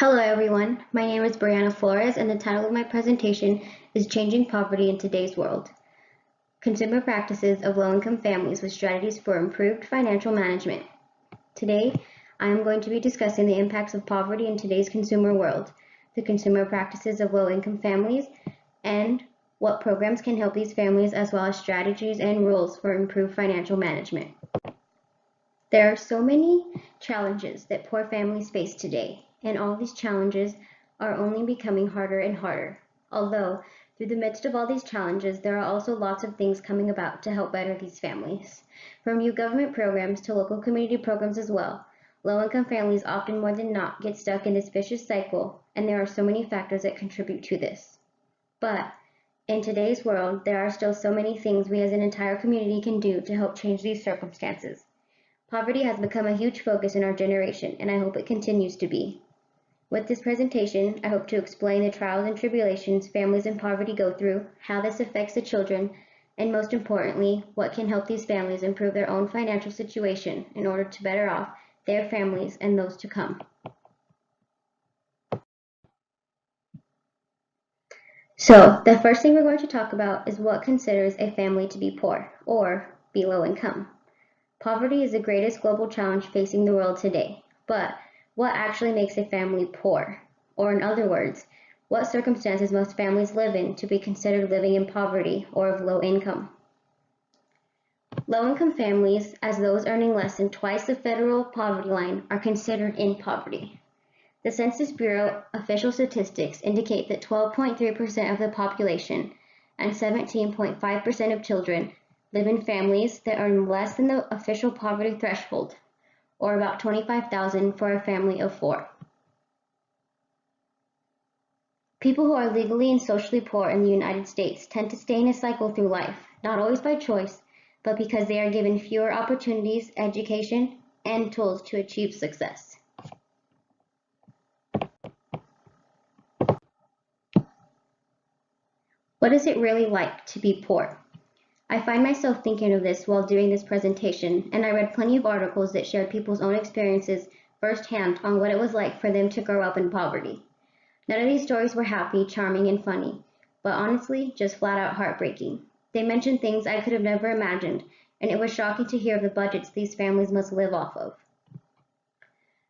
Hello everyone, my name is Brianna Flores and the title of my presentation is Changing Poverty in Today's World. Consumer Practices of Low-Income Families with Strategies for Improved Financial Management. Today, I am going to be discussing the impacts of poverty in today's consumer world, the consumer practices of low-income families, and what programs can help these families as well as strategies and rules for improved financial management. There are so many challenges that poor families face today, and all these challenges are only becoming harder and harder. Although, through the midst of all these challenges, there are also lots of things coming about to help better these families. From new government programs to local community programs as well, low-income families often more than not get stuck in this vicious cycle, and there are so many factors that contribute to this. But in today's world, there are still so many things we as an entire community can do to help change these circumstances. Poverty has become a huge focus in our generation, and I hope it continues to be. With this presentation, I hope to explain the trials and tribulations families in poverty go through, how this affects the children, and most importantly, what can help these families improve their own financial situation in order to better off their families and those to come. So, the first thing we're going to talk about is what considers a family to be poor, or be low income. Poverty is the greatest global challenge facing the world today, but what actually makes a family poor? Or in other words, what circumstances must families live in to be considered living in poverty or of low income? Low-income families, as those earning less than twice the federal poverty line, are considered in poverty. The Census Bureau official statistics indicate that 12.3% of the population and 17.5% of children live in families that earn less than the official poverty threshold, or about $25,000 for a family of 4. People who are legally and socially poor in the United States tend to stay in a cycle through life, not always by choice, but because they are given fewer opportunities, education, and tools to achieve success. What is it really like to be poor? I find myself thinking of this while doing this presentation, and I read plenty of articles that shared people's own experiences firsthand on what it was like for them to grow up in poverty. None of these stories were happy, charming, and funny, but honestly, just flat out heartbreaking. They mentioned things I could have never imagined, and it was shocking to hear of the budgets these families must live off of.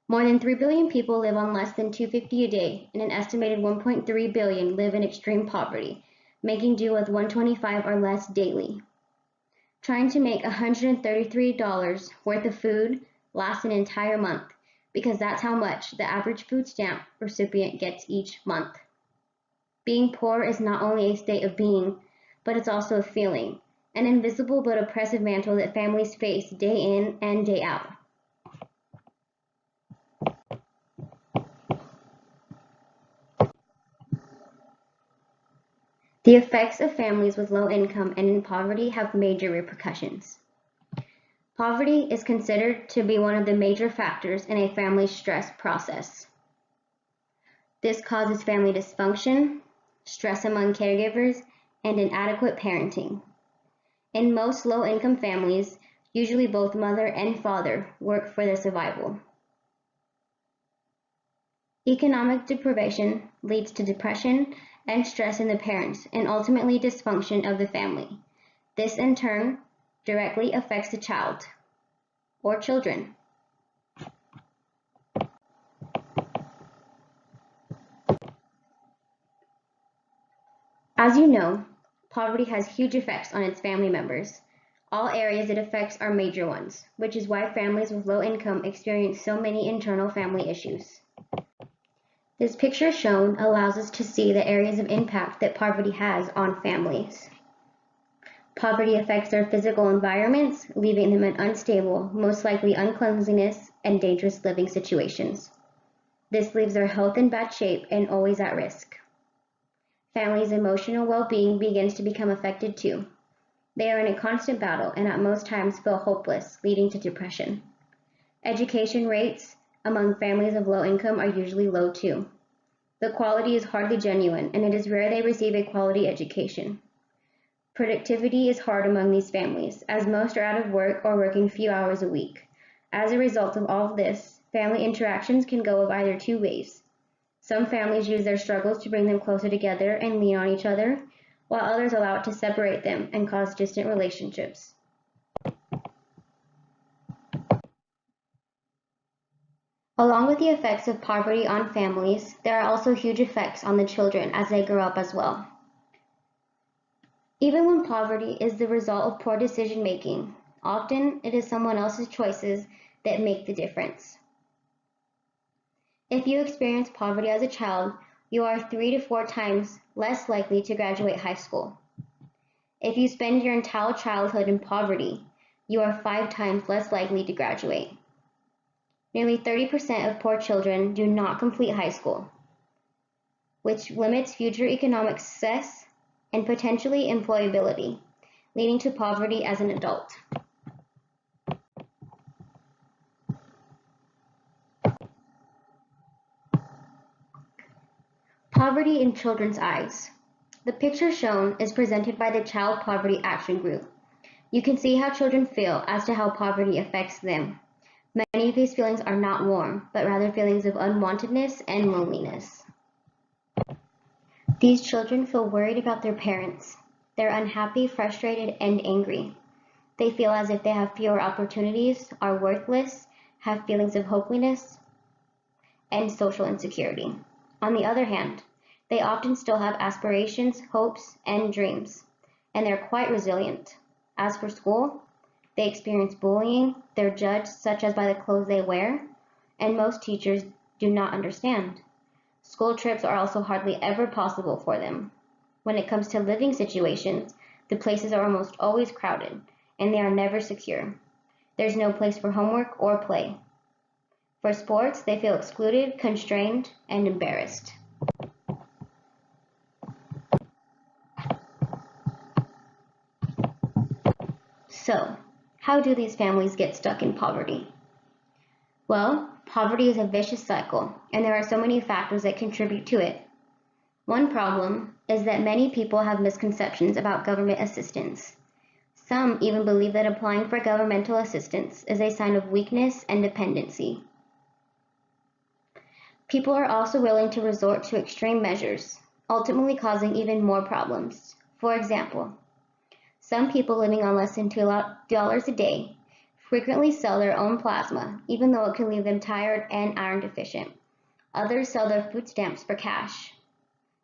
More than 3 billion people live on less than $2.50 a day, and an estimated 1.3 billion live in extreme poverty, making do with $1.25 or less daily. Trying to make $133 worth of food lasts an entire month, because that's how much the average food stamp recipient gets each month. Being poor is not only a state of being, but it's also a feeling, an invisible but oppressive mantle that families face day in and day out. The effects of families with low income and in poverty have major repercussions. Poverty is considered to be one of the major factors in a family's stress process. This causes family dysfunction, stress among caregivers, and inadequate parenting. In most low-income families, usually both mother and father work for their survival. Economic deprivation leads to depression and stress in the parents, and ultimately dysfunction of the family. This, in turn, directly affects the child or children. As you know, poverty has huge effects on its family members. All areas it affects are major ones, which is why families with low income experience so many internal family issues. This picture shown allows us to see the areas of impact that poverty has on families. Poverty affects their physical environments, leaving them in unstable, most likely uncleanliness, and dangerous living situations. This leaves their health in bad shape and always at risk. Families' emotional well-being begins to become affected too. They are in a constant battle and at most times feel hopeless, leading to depression. Education rates among families of low income are usually low too. The quality is hardly genuine, and it is rare they receive a quality education. Productivity is hard among these families, as most are out of work or working few hours a week. As a result of all of this, family interactions can go of either two ways. Some families use their struggles to bring them closer together and lean on each other, while others allow it to separate them and cause distant relationships. Along with the effects of poverty on families, there are also huge effects on the children as they grow up as well. Even when poverty is the result of poor decision making, often it is someone else's choices that make the difference. If you experience poverty as a child, you are 3 to 4 times less likely to graduate high school. If you spend your entire childhood in poverty, you are 5 times less likely to graduate. Nearly 30% of poor children do not complete high school, which limits future economic success and potentially employability, leading to poverty as an adult. Poverty in children's eyes. The picture shown is presented by the Child Poverty Action Group. You can see how children feel as to how poverty affects them. Many of these feelings are not warm, but rather feelings of unwantedness and loneliness. These children feel worried about their parents. They're unhappy, frustrated, and angry. They feel as if they have fewer opportunities, are worthless, have feelings of hopelessness, and social insecurity. On the other hand, they often still have aspirations, hopes, and dreams, and they're quite resilient. As for school, they experience bullying, they're judged such as by the clothes they wear, and most teachers do not understand. School trips are also hardly ever possible for them. When it comes to living situations, the places are almost always crowded, and they are never secure. There's no place for homework or play. For sports, they feel excluded, constrained, and embarrassed. So, how do these families get stuck in poverty? Well, poverty is a vicious cycle, and there are so many factors that contribute to it. One problem is that many people have misconceptions about government assistance. Some even believe that applying for governmental assistance is a sign of weakness and dependency. People are also willing to resort to extreme measures, ultimately causing even more problems. For example, some people living on less than $2 a day frequently sell their own plasma, even though it can leave them tired and iron deficient. Others sell their food stamps for cash,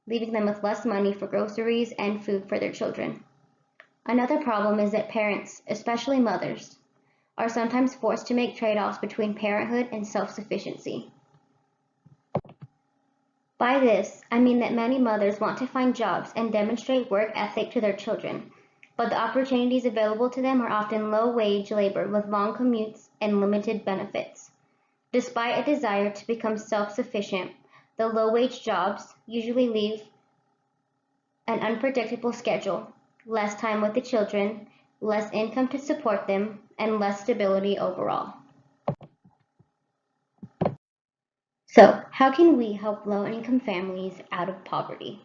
leaving them with less money for groceries and food for their children. Another problem is that parents, especially mothers, are sometimes forced to make trade-offs between parenthood and self-sufficiency. By this, I mean that many mothers want to find jobs and demonstrate work ethic to their children, but the opportunities available to them are often low-wage labor with long commutes and limited benefits. Despite a desire to become self-sufficient, the low-wage jobs usually leave an unpredictable schedule, less time with the children, less income to support them, and less stability overall. So, how can we help low-income families out of poverty?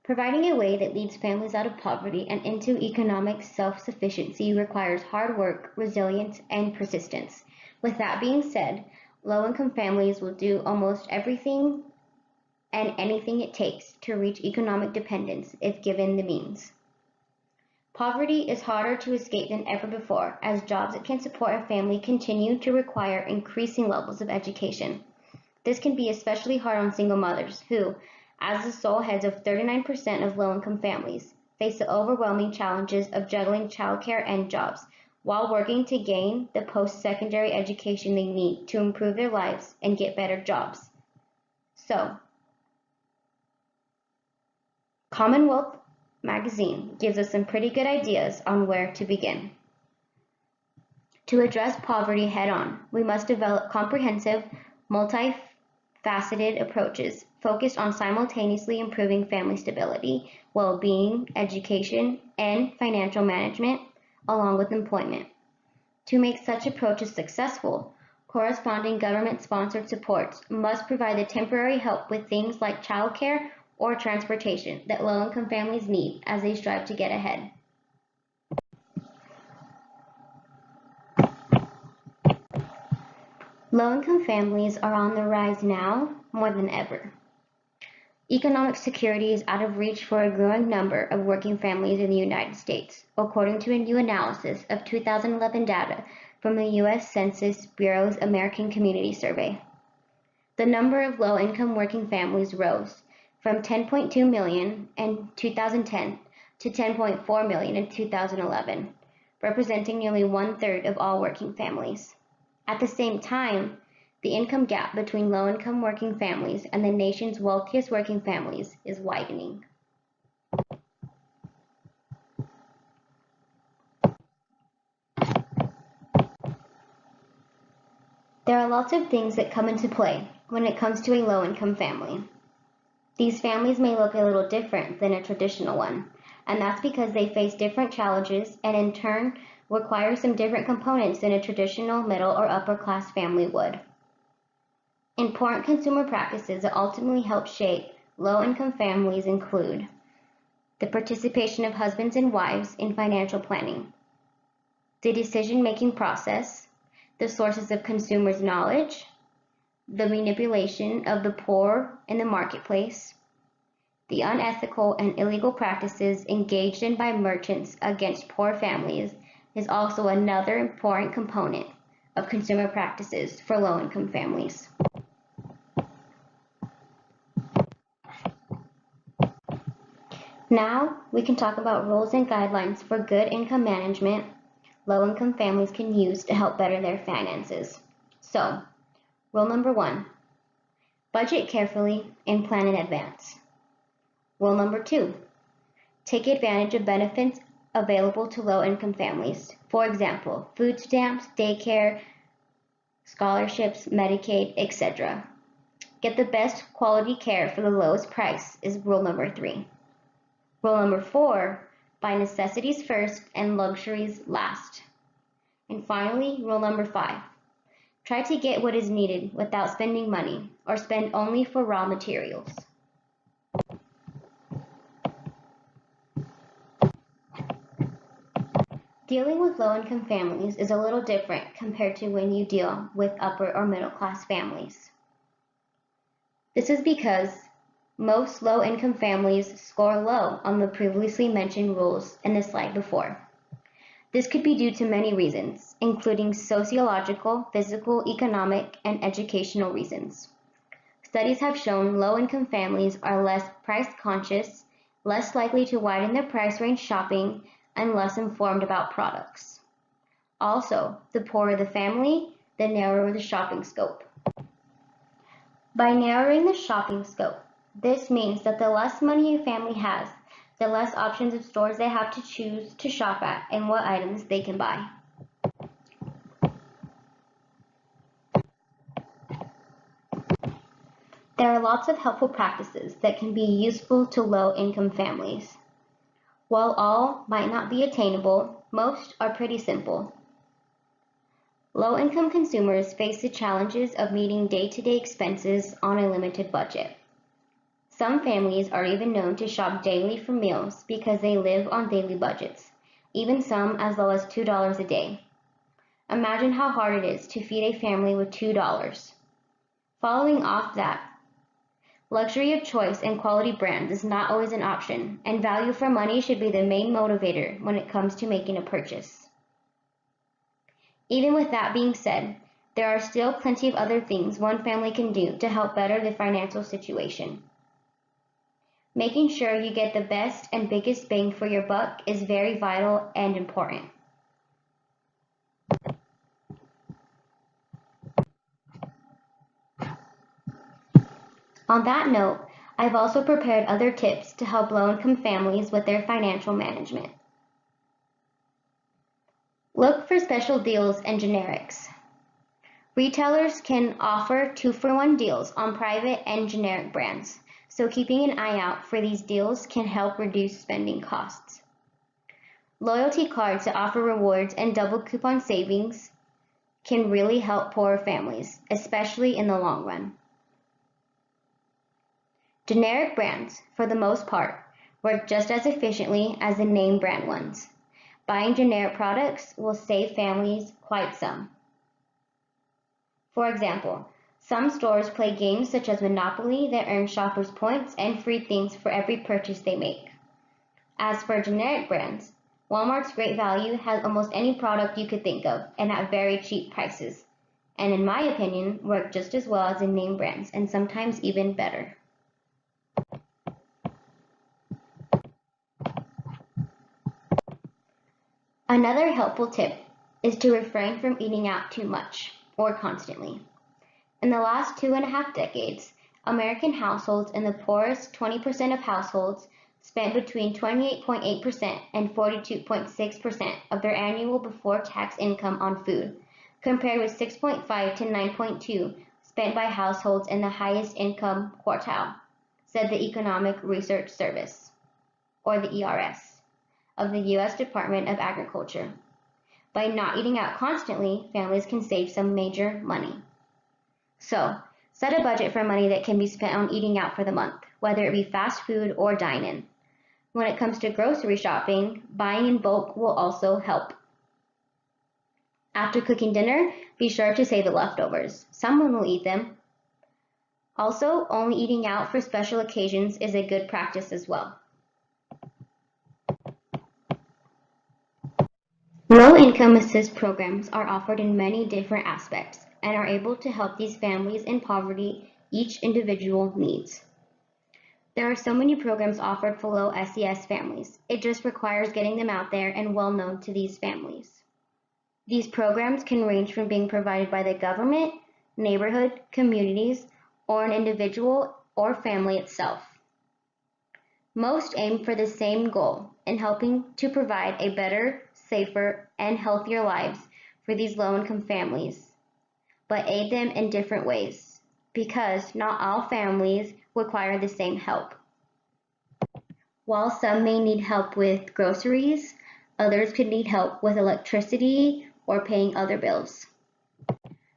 Providing a way that leads families out of poverty and into economic self-sufficiency requires hard work, resilience, and persistence. With that being said, low-income families will do almost everything and anything it takes to reach economic dependence if given the means. Poverty is harder to escape than ever before, as jobs that can support a family continue to require increasing levels of education. This can be especially hard on single mothers who, as the sole heads of 39% of low-income families, face the overwhelming challenges of juggling childcare and jobs while working to gain the post-secondary education they need to improve their lives and get better jobs. So, Commonwealth magazine gives us some pretty good ideas on where to begin. To address poverty head-on, we must develop comprehensive, multifaceted approaches focused on simultaneously improving family stability, well-being, education, and financial management, along with employment. To make such approaches successful, corresponding government-sponsored supports must provide the temporary help with things like childcare or transportation that low-income families need as they strive to get ahead. Low-income families are on the rise now more than ever. Economic security is out of reach for a growing number of working families in the United States, according to a new analysis of 2011 data from the U.S. Census Bureau's American Community Survey. The number of low-income working families rose from 10.2 million in 2010 to 10.4 million in 2011, representing nearly one-third of all working families. At the same time, the income gap between low-income working families and the nation's wealthiest working families is widening. There are lots of things that come into play when it comes to a low-income family. These families may look a little different than a traditional one, and that's because they face different challenges and in turn require some different components than a traditional middle or upper class family would. Important consumer practices that ultimately help shape low-income families include the participation of husbands and wives in financial planning, the decision-making process, the sources of consumers' knowledge, the manipulation of the poor in the marketplace, the unethical and illegal practices engaged in by merchants against poor families is also another important component of consumer practices for low-income families. Now we can talk about rules and guidelines for good income management low-income families can use to help better their finances. So, rule number 1, budget carefully and plan in advance. Rule number 2, take advantage of benefits available to low-income families. For example, food stamps, daycare, scholarships, Medicaid, etc. Get the best quality care for the lowest price is rule number 3. Rule number 4, buy necessities first and luxuries last. And finally, rule number 5, try to get what is needed without spending money or spend only for raw materials. Dealing with low-income families is a little different compared to when you deal with upper or middle-class families. This is because most low-income families score low on the previously mentioned rules in the slide before. This could be due to many reasons, including sociological, physical, economic, and educational reasons. Studies have shown low-income families are less price-conscious, less likely to widen their price range shopping, and less informed about products. Also, the poorer the family, the narrower the shopping scope. By narrowing the shopping scope, this means that the less money a family has, the less options of stores they have to choose to shop at and what items they can buy. There are lots of helpful practices that can be useful to low-income families. While all might not be attainable, most are pretty simple. Low-income consumers face the challenges of meeting day-to-day expenses on a limited budget. Some families are even known to shop daily for meals because they live on daily budgets, even some as low as $2 a day. Imagine how hard it is to feed a family with $2. Following off that, luxury of choice and quality brands is not always an option, and value for money should be the main motivator when it comes to making a purchase. Even with that being said, there are still plenty of other things one family can do to help better the financial situation. Making sure you get the best and biggest bang for your buck is very vital and important. On that note, I've also prepared other tips to help low-income families with their financial management. Look for special deals and generics. Retailers can offer 2-for-1 deals on private and generic brands, so keeping an eye out for these deals can help reduce spending costs. Loyalty cards that offer rewards and double coupon savings can really help poorer families, especially in the long run. Generic brands, for the most part, work just as efficiently as the name brand ones. Buying generic products will save families quite some. For example, some stores play games such as Monopoly that earn shoppers points and free things for every purchase they make. As for generic brands, Walmart's Great Value has almost any product you could think of and at very cheap prices, and in my opinion, work just as well as the name brands and sometimes even better. Another helpful tip is to refrain from eating out too much or constantly. In the last 2.5 decades, American households in the poorest 20% of households spent between 28.8% and 42.6% of their annual before-tax income on food, compared with 6.5 to 9.2 spent by households in the highest income quartile, said the Economic Research Service, or the ERS, of the U.S. Department of Agriculture. By not eating out constantly, families can save some major money. So, set a budget for money that can be spent on eating out for the month, whether it be fast food or dine-in. When it comes to grocery shopping, buying in bulk will also help. After cooking dinner, be sure to save the leftovers. Someone will eat them. Also, only eating out for special occasions is a good practice as well. Low-income assist programs are offered in many different aspects and are able to help these families in poverty each individual needs. There are so many programs offered for low SES families. It just requires getting them out there and well known to these families. These programs can range from being provided by the government, neighborhood, communities, or an individual or family itself. Most aim for the same goal in helping to provide a better, safer, and healthier lives for these low-income families, but aid them in different ways, because not all families require the same help. While some may need help with groceries, others could need help with electricity or paying other bills.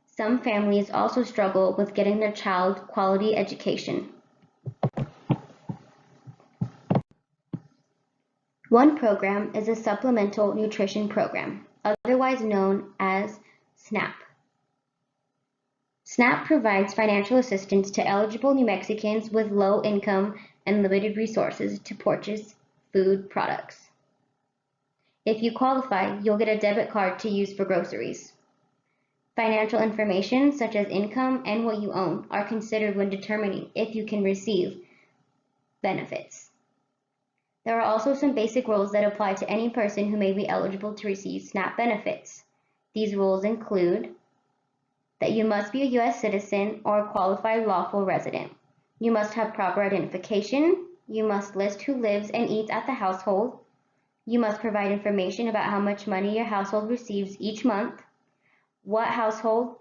Some families also struggle with getting their child quality education. One program is a Supplemental Nutrition Program, otherwise known as SNAP. SNAP provides financial assistance to eligible New Mexicans with low income and limited resources to purchase food products. If you qualify, you'll get a debit card to use for groceries. Financial information such as income and what you own are considered when determining if you can receive benefits. There are also some basic rules that apply to any person who may be eligible to receive SNAP benefits. These rules include that you must be a U.S. citizen or a qualified lawful resident. You must have proper identification. You must list who lives and eats at the household. You must provide information about how much money your household receives each month, what household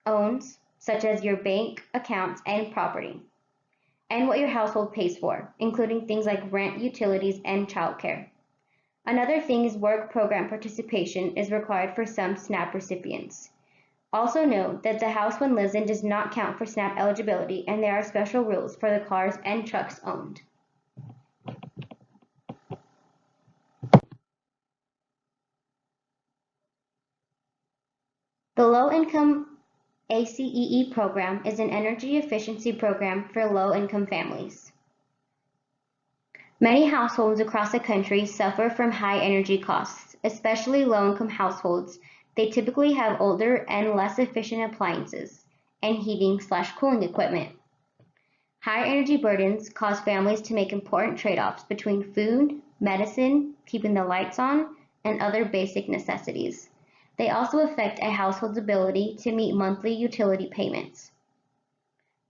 owns, such as your bank accounts and property, and what your household pays for, including things like rent, utilities, and childcare. Another thing is work program participation is required for some SNAP recipients. Also note that the house one lives in does not count for SNAP eligibility, and there are special rules for the cars and trucks owned. The low-income ACEE program is an energy efficiency program for low-income families. Many households across the country suffer from high energy costs, especially low-income households. They typically have older and less efficient appliances and heating/cooling equipment. High energy burdens cause families to make important trade-offs between food, medicine, keeping the lights on, and other basic necessities. They also affect a household's ability to meet monthly utility payments.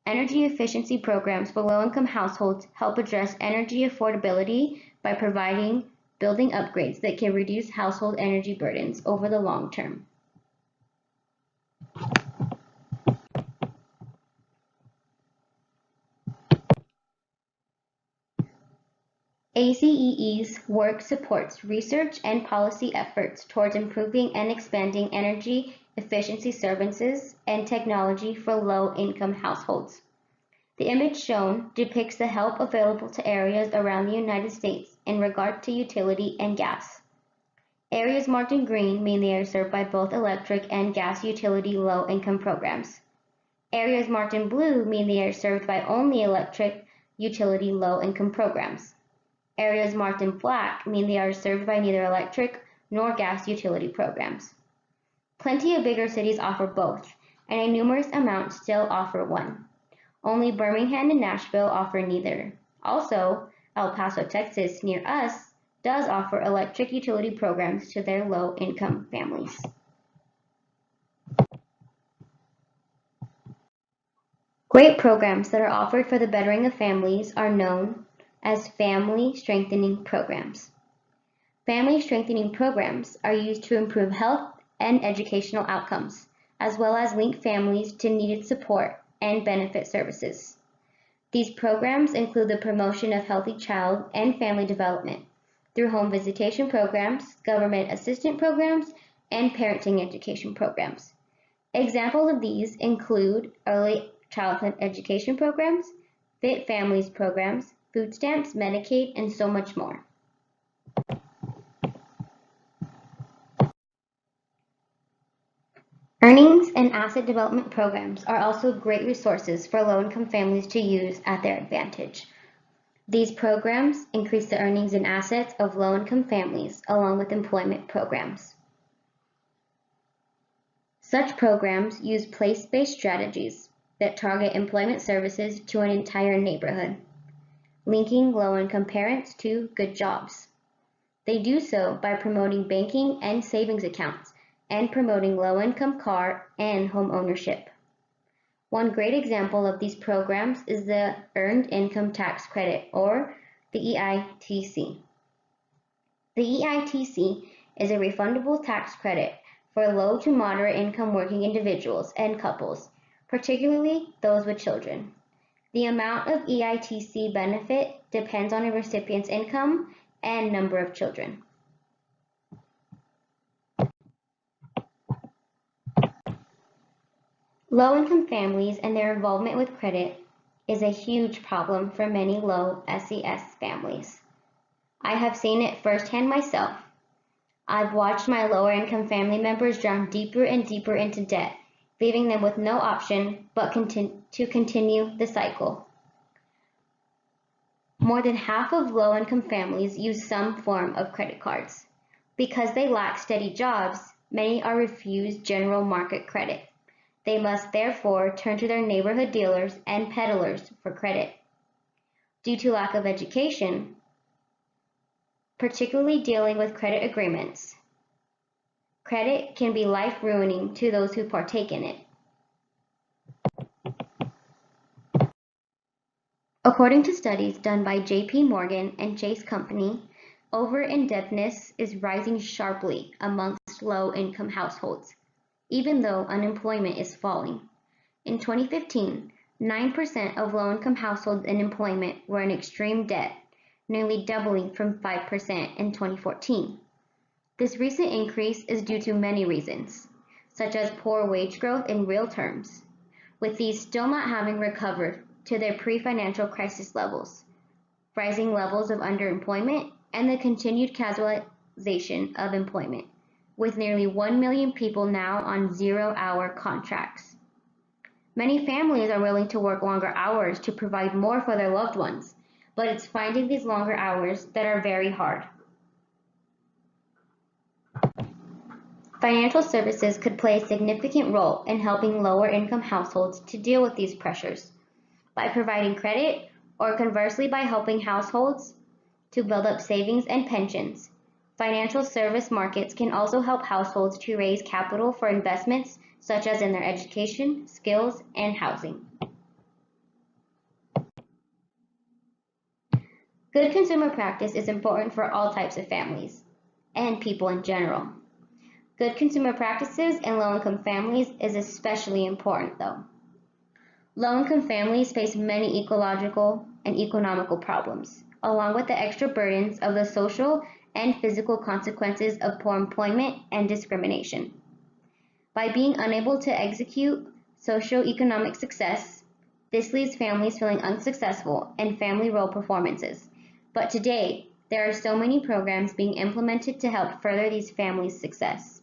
Energy efficiency programs for low-income households help address energy affordability by providing building upgrades that can reduce household energy burdens over the long term. ACEE's work supports research and policy efforts towards improving and expanding energy efficiency services and technology for low-income households. The image shown depicts the help available to areas around the United States in regard to utility and gas. Areas marked in green mean they are served by both electric and gas utility low-income programs. Areas marked in blue mean they are served by only electric utility low-income programs. Areas marked in black mean they are served by neither electric nor gas utility programs. Plenty of bigger cities offer both, and a numerous amount still offer one. Only Birmingham and Nashville offer neither. Also, El Paso, Texas, near us, does offer electric utility programs to their low-income families. Great programs that are offered for the bettering of families are known as family strengthening programs. Family strengthening programs are used to improve health and educational outcomes, as well as link families to needed support and benefit services. These programs include the promotion of healthy child and family development through home visitation programs, government assistance programs, and parenting education programs. Examples of these include early childhood education programs, Fit Families programs, food stamps, Medicaid, and so much more. Earnings and asset development programs are also great resources for low-income families to use at their advantage. These programs increase the earnings and assets of low-income families along with employment programs. Such programs use place-based strategies that target employment services to an entire neighborhood, linking low-income parents to good jobs. They do so by promoting banking and savings accounts and promoting low-income car and home ownership. One great example of these programs is the Earned Income Tax Credit, or the EITC. The EITC is a refundable tax credit for low to moderate income working individuals and couples, particularly those with children. The amount of EITC benefit depends on a recipient's income and number of children. Low-income families and their involvement with credit is a huge problem for many low SES families. I have seen it firsthand myself. I've watched my lower-income family members drown deeper and deeper into debt, leaving them with no option but to continue the cycle. More than half of low-income families use some form of credit cards. Because they lack steady jobs, many are refused general market credit. They must therefore turn to their neighborhood dealers and peddlers for credit. Due to lack of education, particularly dealing with credit agreements, credit can be life-ruining to those who partake in it. According to studies done by J.P. Morgan and Chase Company, over-indebtedness is rising sharply amongst low-income households, even though unemployment is falling. In 2015, 9% of low-income households in employment were in extreme debt, nearly doubling from 5% in 2014. This recent increase is due to many reasons, such as poor wage growth in real terms, with these still not having recovered to their pre-financial crisis levels, rising levels of underemployment, and the continued casualization of employment, with nearly 1 million people now on zero-hour contracts. Many families are willing to work longer hours to provide more for their loved ones, but it's finding these longer hours that are very hard. Financial services could play a significant role in helping lower-income households to deal with these pressures by providing credit, or conversely by helping households to build up savings and pensions. Financial service markets can also help households to raise capital for investments such as in their education, skills, and housing. Good consumer practice is important for all types of families and people in general. Good consumer practices in low-income families is especially important though. Low-income families face many ecological and economical problems, along with the extra burdens of the social and physical consequences of poor employment and discrimination. By being unable to execute socio-economic success, this leaves families feeling unsuccessful in family role performances. But today, There are so many programs being implemented to help further these families' success.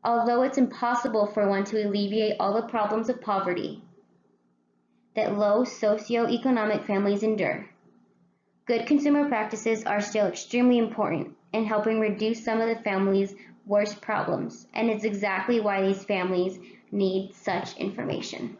Although it's impossible for one to alleviate all the problems of poverty that low socioeconomic families endure, good consumer practices are still extremely important in helping reduce some of the families' worst problems, and it's exactly why these families need such information.